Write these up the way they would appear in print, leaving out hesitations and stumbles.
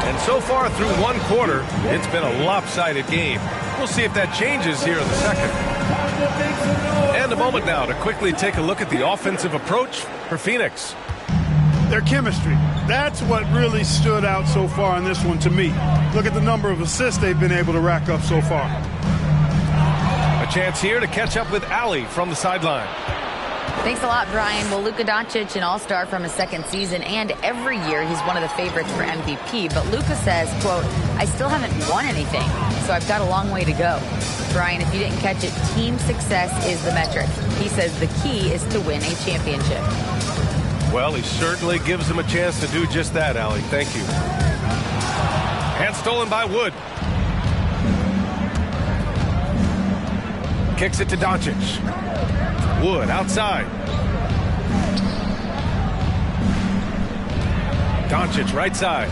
And so far through one quarter, it's been a lopsided game. We'll see if that changes here in the second. And a moment now to quickly take a look at the offensive approach for Phoenix. Their chemistry. That's what really stood out so far in this one to me. Look at the number of assists they've been able to rack up so far. A chance here to catch up with Allie from the sideline. Thanks a lot, Brian. Well, Luka Doncic, an all-star from his second season, and every year he's one of the favorites for MVP. But Luka says, quote, I still haven't won anything, so I've got a long way to go. Brian, if you didn't catch it, team success is the metric. He says the key is to win a championship. Well, he certainly gives them a chance to do just that, Allie. Thank you. And stolen by Wood. Kicks it to Doncic. Wood outside. Doncic right side.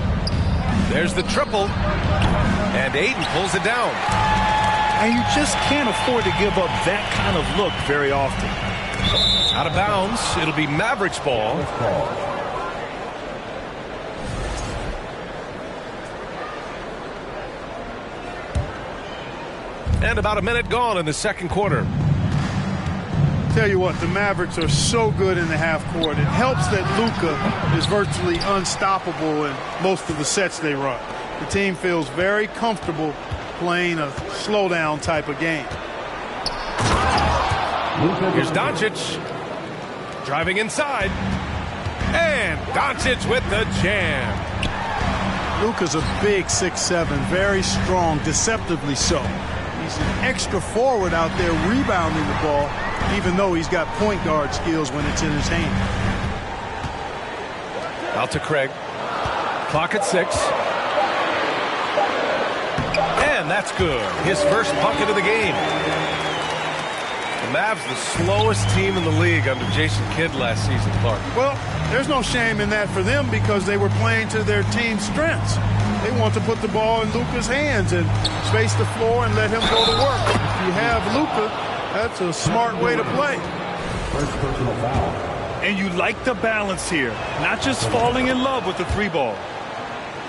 There's the triple. And Ayton pulls it down. And you just can't afford to give up that kind of look very often. Out of bounds. It'll be Mavericks ball. And about a minute gone in the second quarter. Tell you what, the Mavericks are so good in the half court. It helps that Luka is virtually unstoppable in most of the sets they run. The team feels very comfortable playing a slowdown type of game. Here's Doncic driving inside, and Doncic with the jam. Luka's a big 6'7", very strong, deceptively so. He's an extra forward out there rebounding the ball, even though he's got point guard skills when it's in his hand. Out to Craig. Clock at 6. And that's good. His first bucket of the game. The Mavs, the slowest team in the league under Jason Kidd last season, Clark. Well, there's no shame in that for them because they were playing to their team's strengths. They want to put the ball in Luka's hands and space the floor and let him go to work. If you have Luka, that's a smart way to play. First personal foul. And you like the balance here, not just falling in love with the three ball.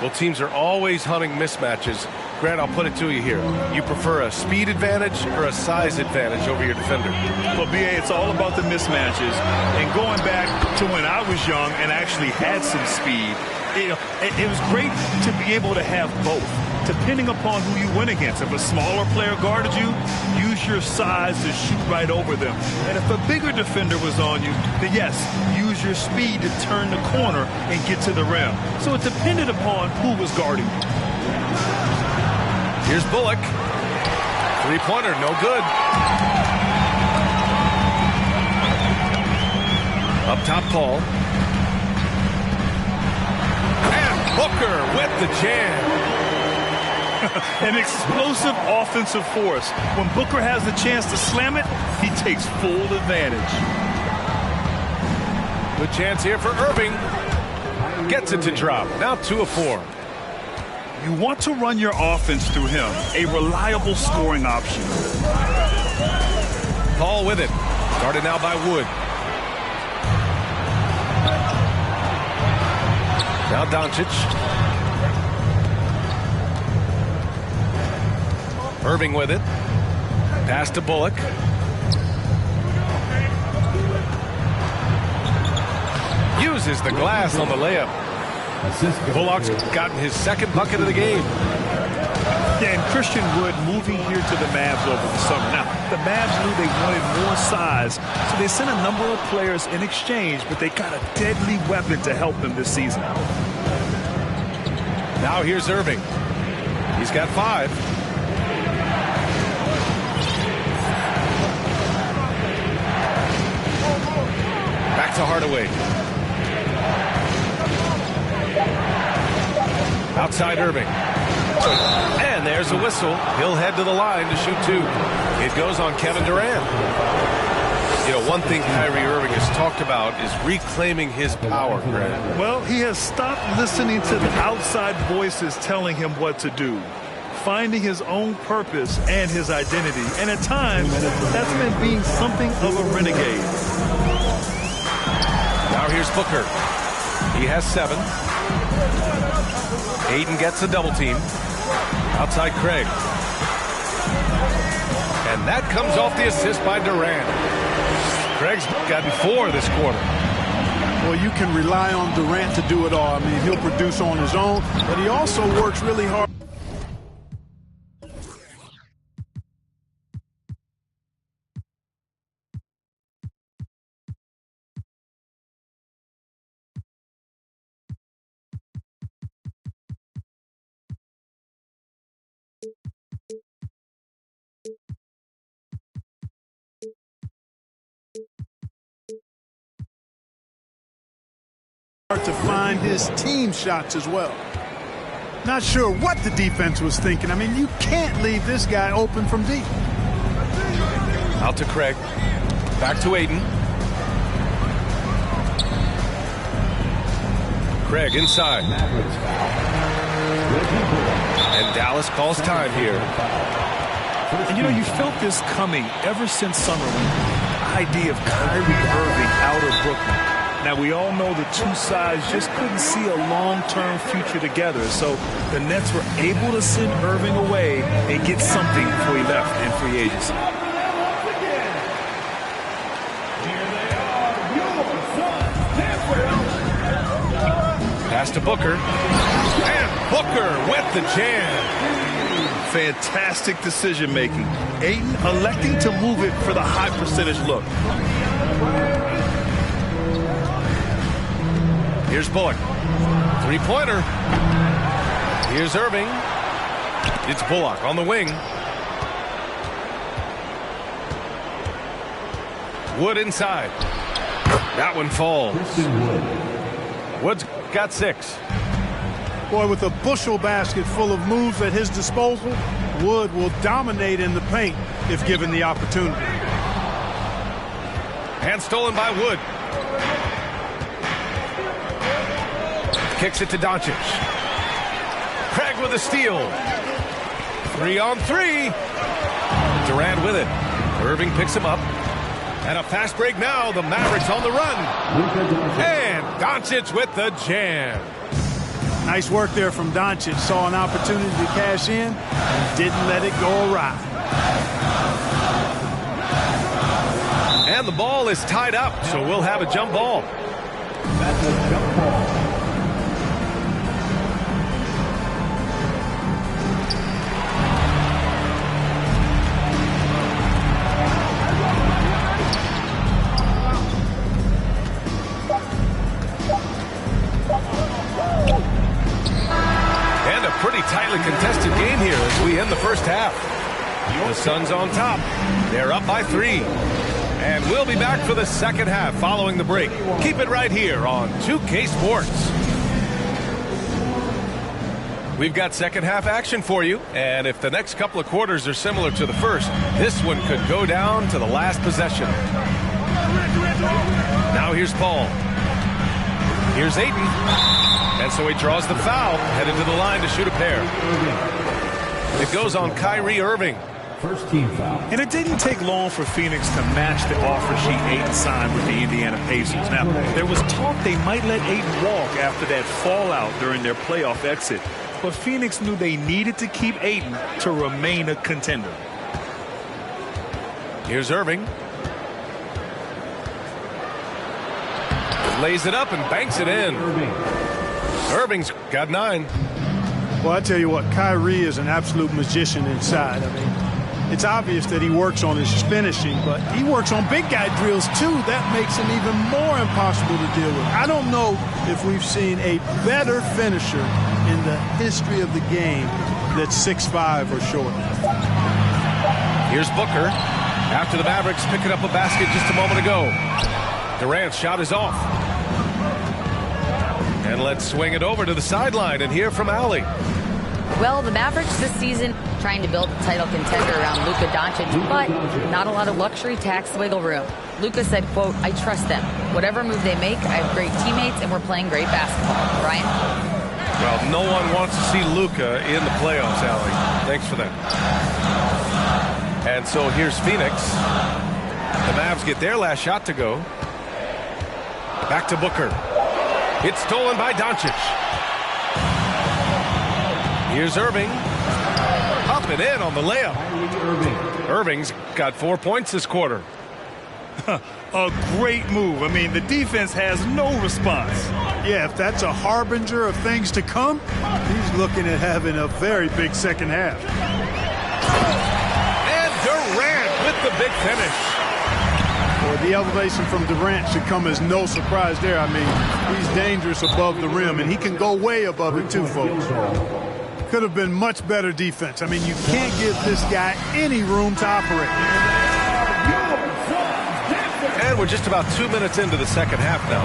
Well, teams are always hunting mismatches. Grant, I'll put it to you here. You prefer a speed advantage or a size advantage over your defender? Well, BA, it's all about the mismatches. And going back to when I was young and actually had some speed, it was great to be able to have both, depending upon who you went against. If a smaller player guarded you, use your size to shoot right over them. And if a bigger defender was on you, then yes, use your speed to turn the corner and get to the rim. So it depended upon who was guarding you. Here's Bullock. Three-pointer, no good. Up top, Paul. And Booker with the jam. An explosive offensive force. When Booker has the chance to slam it, he takes full advantage. Good chance here for Irving. Gets it to drop. Now 2 of 4. You want to run your offense through him, a reliable scoring option. Paul with it. Guarded now by Wood. Now Doncic. Irving with it. Pass to Bullock. Uses the glass on the layup. Bullock's gotten his second bucket of the game. Yeah, and Christian Wood moving here to the Mavs over the summer. Now, the Mavs knew they wanted more size, so they sent a number of players in exchange, but they got a deadly weapon to help them this season. Now here's Irving. He's got 5. Back to Hardaway. Outside Irving. And there's a whistle. He'll head to the line to shoot 2. It goes on Kevin Durant. You know, one thing Kyrie Irving has talked about is reclaiming his power, Grant. Well, he has stopped listening to the outside voices telling him what to do. Finding his own purpose and his identity. And at times, that's meant being something of a renegade. Now here's Booker. He has 7. Ayton gets a double team. Outside Craig. And that comes off the assist by Durant. Craig's gotten 4 this quarter. Well, you can rely on Durant to do it all. I mean, he'll produce on his own, but he also works really hard. To find his team shots as well. Not sure what the defense was thinking. I mean, you can't leave this guy open from deep. Out to Craig. Back to Ayton. Craig inside. And Dallas calls time here. And you know, you felt this coming ever since summer when the idea of Kyrie Irving out of Brooklyn. Now, we all know the two sides just couldn't see a long-term future together. So the Nets were able to send Irving away and get something before he left in free agency. Pass to Booker. And Booker with the jam. Fantastic decision-making. Ayton electing to move it for the high percentage look. Here's Bullock. Three-pointer. Here's Irving. It's Bullock on the wing. Wood inside. That one falls. Wood's got 6. Boy, with a bushel basket full of moves at his disposal, Wood will dominate in the paint if given the opportunity. Hand stolen by Wood. Kicks it to Doncic. Craig with a steal. 3-on-3. Durant with it. Irving picks him up. And a fast break now. The Mavericks on the run. And Doncic with the jam. Nice work there from Doncic. Saw an opportunity to cash in and didn't let it go awry. And the ball is tied up, so we'll have a jump ball. That's a jump ball. Pretty tightly contested game here as we end the first half. The Suns on top. They're up by 3. And we'll be back for the second half following the break. Keep it right here on 2K Sports. We've got second half action for you. And if the next couple of quarters are similar to the first, this one could go down to the last possession. Now here's Paul. Here's Ayton. And so he draws the foul, headed to the line to shoot a pair. It goes on Kyrie Irving. First team foul. And it didn't take long for Phoenix to match the offer sheet Ayton signed with the Indiana Pacers. Now, there was talk they might let Ayton walk after that fallout during their playoff exit. But Phoenix knew they needed to keep Ayton to remain a contender. Here's Irving. Lays it up and banks it in. Irving's got 9. Well, I tell you what, Kyrie is an absolute magician inside. I mean, it's obvious that he works on his finishing, but he works on big guy drills too. That makes him even more impossible to deal with. I don't know if we've seen a better finisher in the history of the game that's 6'5" or shorter. Here's Booker. After the Mavericks picking up a basket just a moment ago. Durant's shot is off. And let's swing it over to the sideline and hear from Allie. Well, the Mavericks this season trying to build a title contender around Luka Doncic, but not a lot of luxury tax wiggle room. Luka said, quote, "I trust them. Whatever move they make, I have great teammates and we're playing great basketball." Brian? Well, no one wants to see Luka in the playoffs, Allie. Thanks for that. And so here's Phoenix. The Mavs get their last shot to go. Back to Booker. It's stolen by Doncic. Here's Irving. Up and in on the layup. Irving's got 4 points this quarter. A great move. I mean, the defense has no response. Yeah, if that's a harbinger of things to come, he's looking at having a very big second half. And Durant with the big finish. Well, the elevation from Durant should come as no surprise there. I mean, he's dangerous above the rim, and he can go way above it too, folks. Could have been much better defense. I mean, you can't give this guy any room to operate. And we're just about 2 minutes into the second half now.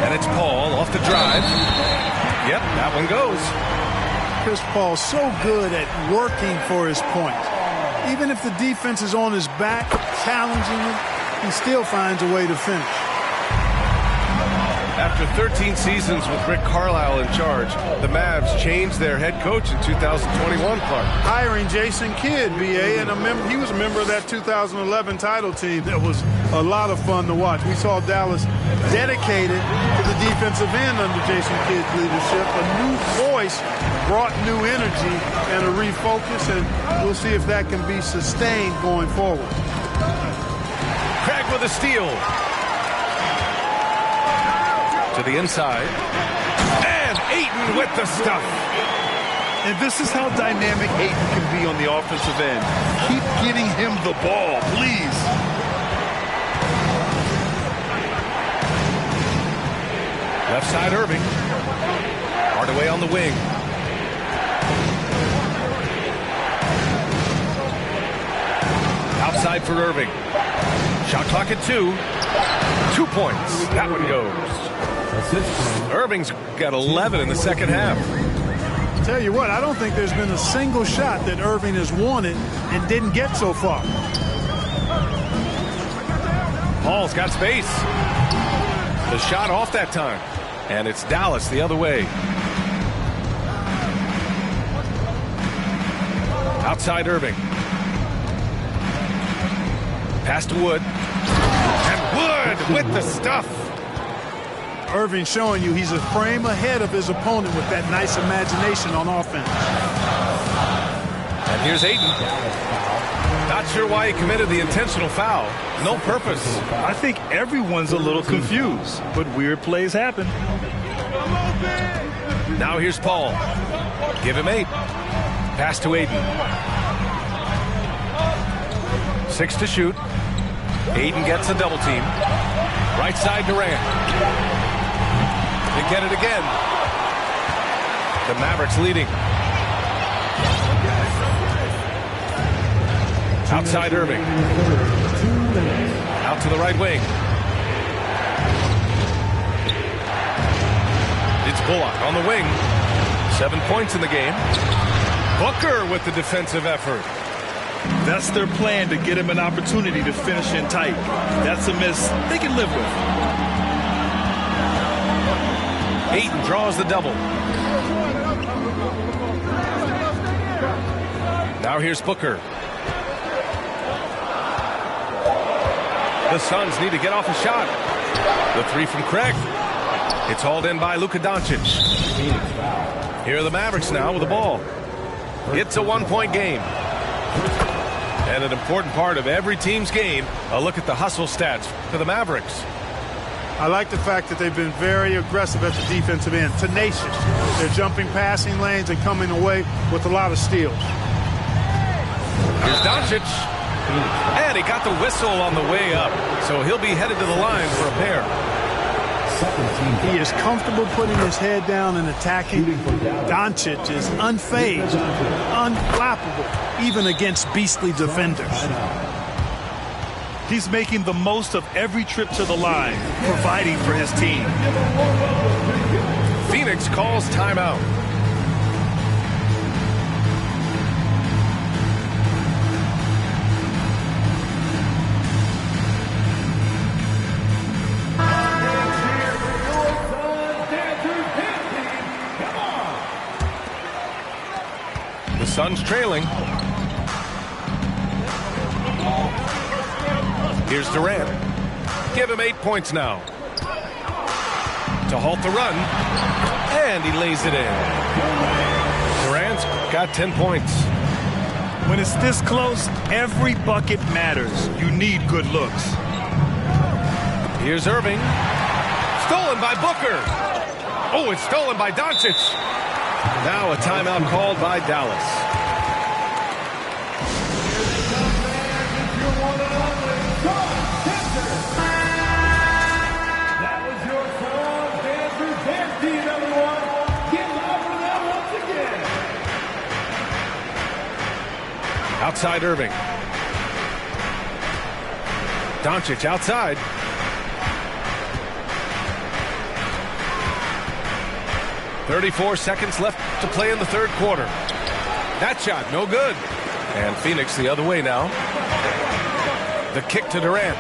And it's Paul off the drive. Yep, that one goes. Chris Paul's so good at working for his points. Even if the defense is on his back, challenging him, he still finds a way to finish. After 13 seasons with Rick Carlisle in charge, the Mavs changed their head coach in 2021, Clark. Hiring Jason Kidd, BA, and he was a member of that 2011 title team. That was a lot of fun to watch. We saw Dallas dedicated to the defensive end under Jason Kidd's leadership. A new voice brought new energy and a refocus, and we'll see if that can be sustained going forward. Craig with a steal. To the inside. And Ayton with the stuff. And this is how dynamic Ayton can be on the offensive end. Keep getting him the ball, please. Left side Irving. Hardaway on the wing. Outside for Irving. Shot clock at 2. 2 points. That one goes. Irving's got 11 in the second half. Tell you what, I don't think there's been a single shot that Irving has wanted and didn't get so far. Paul's got space. The shot off that time. And it's Dallas the other way. Outside Irving. Pass to Wood. And Wood with the stuff. Irving showing you he's a frame ahead of his opponent with that nice imagination on offense. And here's Ayton. Not sure why he committed the intentional foul. No purpose. I think everyone's a little confused, but weird plays happen. Now here's Paul. Give him 8. Pass to Ayton. 6 to shoot. Ayton gets a double team. Right side Durant. They get it again. The Mavericks leading. Outside Irving. Out to the right wing. It's Bullock on the wing. 7 points in the game. Booker with the defensive effort. That's their plan, to get him an opportunity to finish in tight. That's a miss they can live with. Ayton draws the double. Now here's Booker. The Suns need to get off a shot. The 3 from Craig. It's hauled in by Luka Doncic. Here are the Mavericks now with the ball. It's a 1-point game. And an important part of every team's game, a look at the hustle stats for the Mavericks. I like the fact that they've been very aggressive at the defensive end, tenacious. They're jumping passing lanes and coming away with a lot of steals. Here's Doncic. And he got the whistle on the way up, so he'll be headed to the line for a pair. He is comfortable putting his head down and attacking. Doncic is unfazed, unflappable, even against beastly defenders. He's making the most of every trip to the line, providing for his team. Phoenix calls timeout. The Suns trailing. Here's Durant. Give him 8 points now. to halt the run. And he lays it in. Durant's got 10 points. When it's this close, every bucket matters. You need good looks. Here's Irving. Stolen by Booker. Oh, it's stolen by Doncic. Now a timeout called by Dallas. That was your song, dancers. Dance team, everyone. Get loud for that once again. Outside Irving. Doncic outside. .34 seconds left to play in the third quarter. That shot, no good. And Phoenix the other way now. The kick to Durant.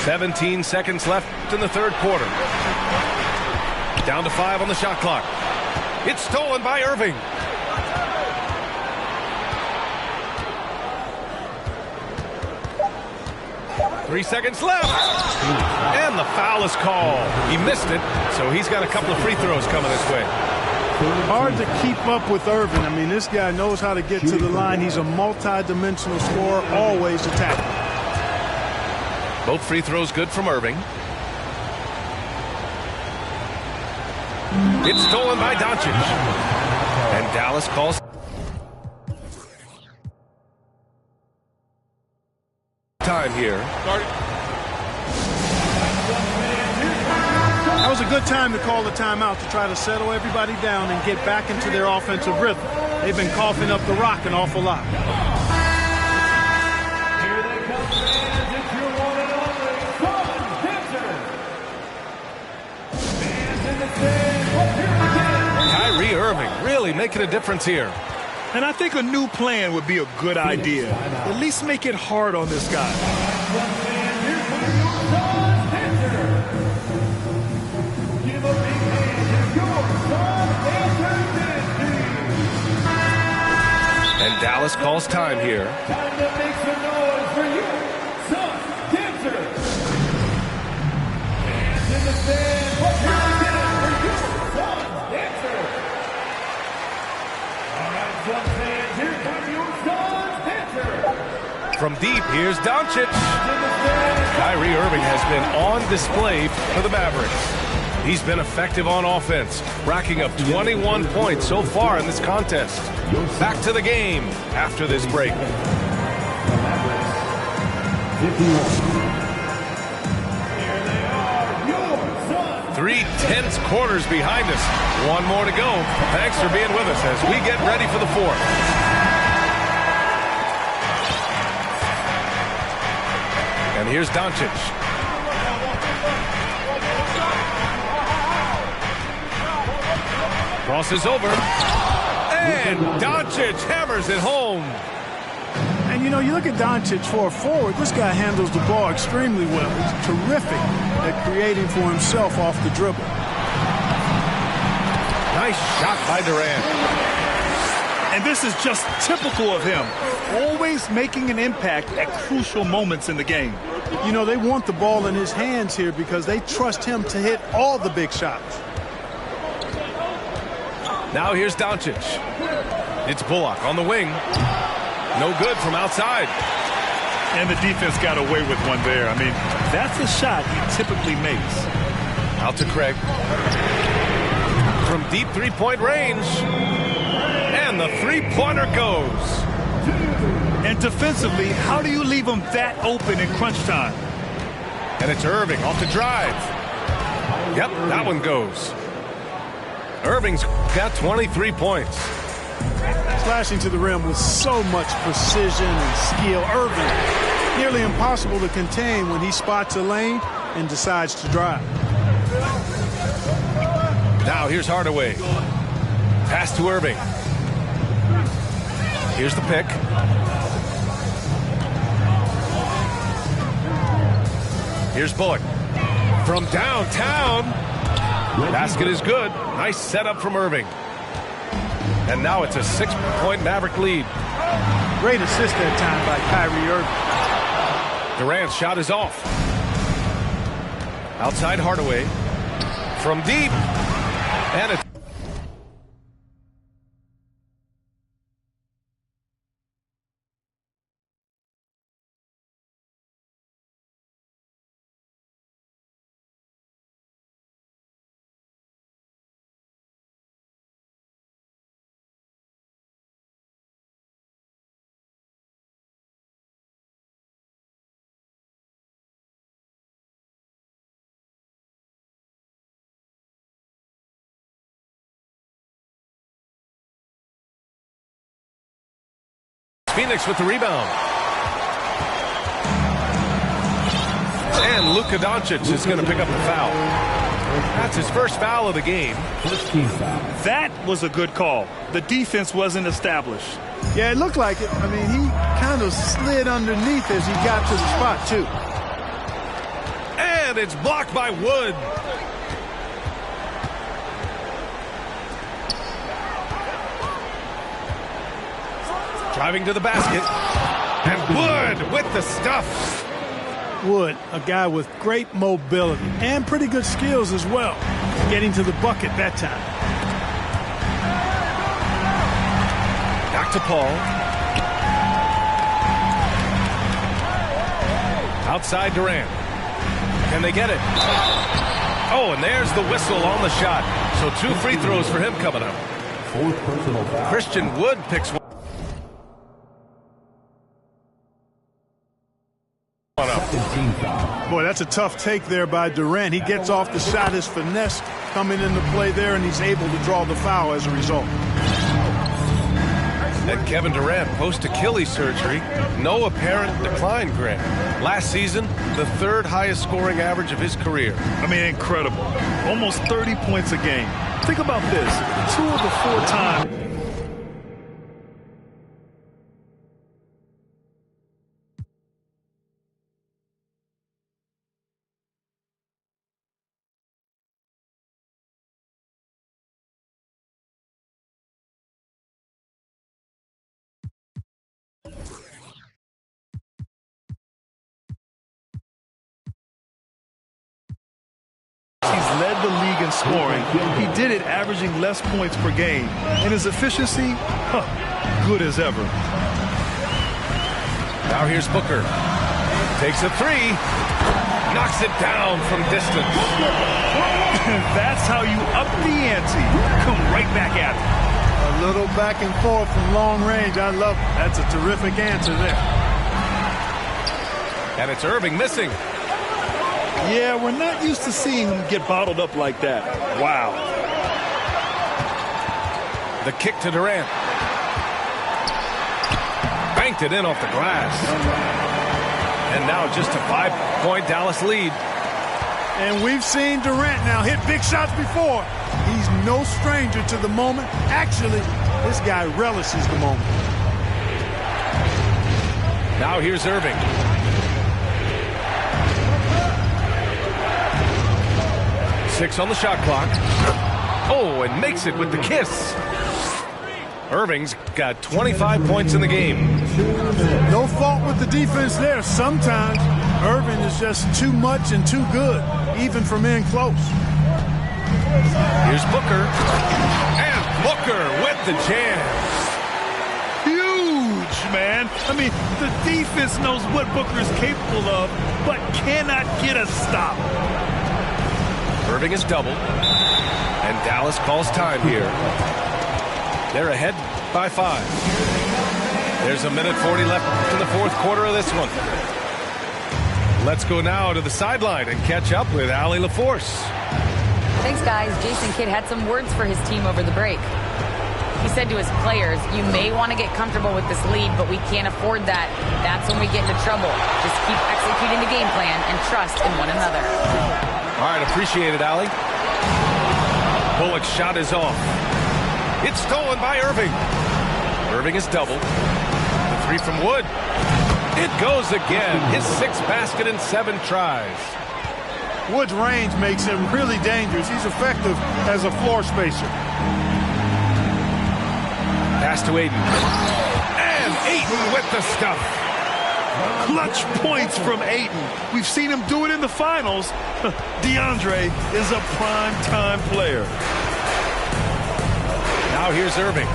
.17 seconds left in the third quarter. Down to 5 on the shot clock. It's stolen by Irving. .3 seconds left. And the foul is called. He missed it, so he's got a couple of free throws coming this way. Hard to keep up with Irving. I mean, this guy knows how to get to the line. He's a multi-dimensional scorer, always attacking. Both free throws good from Irving. It's stolen by Doncic. And Dallas calls time here. That was a good time to call the timeout to try to settle everybody down and get back into their offensive rhythm. They've been coughing up the rock an awful lot. Here they come, fans. It's your one and only Son Dancer. Fans in the stands, let's hear it again. Kyrie Irving really making a difference here. And I think a new plan would be a good idea. At least make it hard on this guy. Give a big hand to your Son Dancer. And Dallas calls time here. Time to make some noise for you, Son Dancer. Hands in the stands, let's hear it again for you, Son Dancer. All right, Son fans, here comes your Son Dancer. From deep, here's Doncic. Kyrie Irving has been on display for the Mavericks. He's been effective on offense, racking up 21 points so far in this contest. Back to the game after this break. 3 tense quarters behind us. One more to go. Thanks for being with us as we get ready for the fourth. And here's Doncic. Crosses over. And Doncic hammers it home. And, you know, you look at Doncic for a forward, this guy handles the ball extremely well. He's terrific at creating for himself off the dribble. Nice shot by Durant. And this is just typical of him. Always making an impact at crucial moments in the game. You know, they want the ball in his hands here because they trust him to hit all the big shots. Now here's Doncic. It's Bullock on the wing. No good from outside. And the defense got away with one there. I mean, that's a shot he typically makes. Out to Craig. From deep three-point range. And the three-pointer goes. And defensively, how do you leave him that open in crunch time? And it's Irving off the drive. Yep, that one goes. Irving's got 23 points. Slashing to the rim with so much precision and skill. Irving, nearly impossible to contain when he spots a lane and decides to drive. Now here's Hardaway. Pass to Irving. Here's the pick. Here's Bullock. From downtown. Basket is good. Nice setup from Irving. And now it's a 6-point Maverick lead. Great assist that time by Kyrie Irving. Durant's shot is off. Outside Hardaway. From deep. And it's Phoenix with the rebound. And Luka Doncic is going to pick up the foul. That's his first foul of the game. That was a good call. The defense wasn't established. Yeah, it looked like it. I mean, he kind of slid underneath as he got to the spot, too. And it's blocked by Wood. Driving to the basket. And Wood with the stuff. Wood, a guy with great mobility and pretty good skills as well. Getting to the bucket that time. Back to Paul. Outside Durant. Can they get it? Oh, and there's the whistle on the shot. So 2 free throws for him coming up. Fourth personal foul. Christian Wood picks one up. Boy, that's a tough take there by Durant. He gets off the shot, his finesse coming into play there, and he's able to draw the foul as a result. And Kevin Durant, post-Achilles surgery, no apparent decline, Grant. Last season, the 3rd highest scoring average of his career. I mean, incredible. Almost 30 points a game. Think about this. 2 of the 4 times. He's led the league in scoring. He did it averaging less points per game. And his efficiency, good as ever. Now here's Booker. Takes a 3. Knocks it down from distance. That's how you up the ante. Come right back at it. A little back and forth from long range. I love it. That's a terrific answer there. And it's Irving missing. Yeah, we're not used to seeing him get bottled up like that. Wow. The kick to Durant. Banked it in off the glass. And now just a 5-point Dallas lead. And we've seen Durant now hit big shots before. He's no stranger to the moment. Actually, this guy relishes the moment. Now here's Irving. Six on the shot clock. Oh, and makes it with the kiss. Irving's got 25 points in the game. No fault with the defense there. Sometimes Irving is just too much and too good, even from in close. Here's Booker. And Booker with the jam. Huge, man. I mean, the defense knows what Booker is capable of, but cannot get a stop. Irving is doubled. And Dallas calls time here. They're ahead by 5. There's 1:40 left in the 4th quarter of this one. Let's go now to the sideline and catch up with Allie LaForce. Thanks, guys. Jason Kidd had some words for his team over the break. He said to his players, you may want to get comfortable with this lead, but we can't afford that. That's when we get into trouble. Just keep executing the game plan and trust in one another. All right, appreciate it, Allie. Bullock's shot is off. It's stolen by Irving. Irving is doubled. The 3 from Wood. It goes again. His 6th basket in 7 tries. Wood's range makes him really dangerous. He's effective as a floor spacer. Pass to Aiden. And with the stuff. Clutch points from Ayton. We've seen him do it in the finals. DeAndre is a prime-time player. Now here's Irving.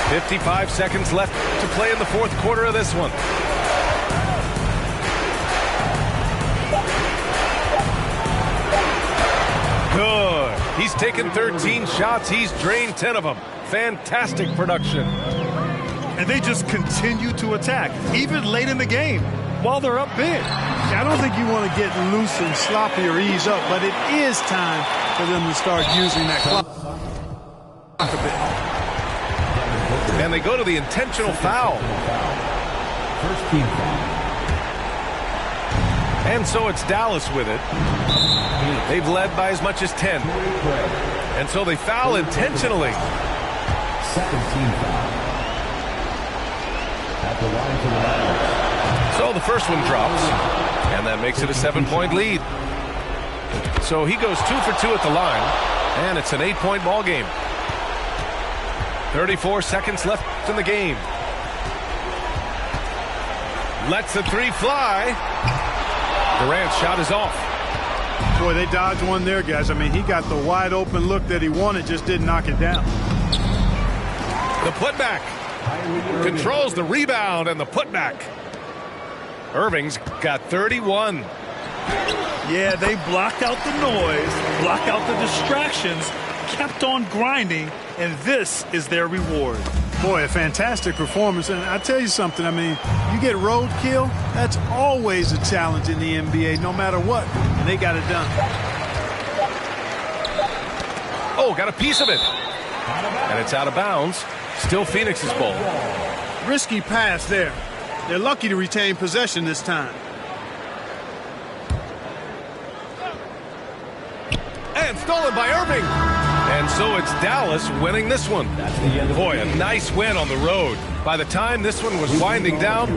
"55 seconds left to play in the fourth quarter of this one. Good. He's taken 13 shots. He's drained 10 of them. Fantastic production. And they just continue to attack, even late in the game, while they're up big. I don't think you want to get loose and sloppy or ease up, but it is time for them to start using that clock a bit. And they go to the intentional foul. First team foul. And so it's Dallas with it. They've led by as much as 10. And so they foul intentionally. Second team foul. At the line for the Mavericks. So the first one drops. And that makes it a 7-point lead. So he goes 2 for 2 at the line. And it's an 8-point ball game. 34 seconds left in the game. Lets the three fly. Durant's shot is off. Boy, they dodged one there, guys. I mean, he got the wide open look that he wanted, just didn't knock it down. The putback. Controls the rebound and the putback. Irving's got 31. Yeah, they blocked out the noise, blocked out the distractions, kept on grinding, and this is their reward. Boy, a fantastic performance. And I tell you something, I mean, you get roadkill, that's always a challenge in the NBA, no matter what. And they got it done. Oh, got a piece of it. And it's out of bounds. Still Phoenix's ball. Risky pass there. They're lucky to retain possession this time. And stolen by Irving. And so it's Dallas winning this one. Boy, a nice win on the road. By the time this one was winding down,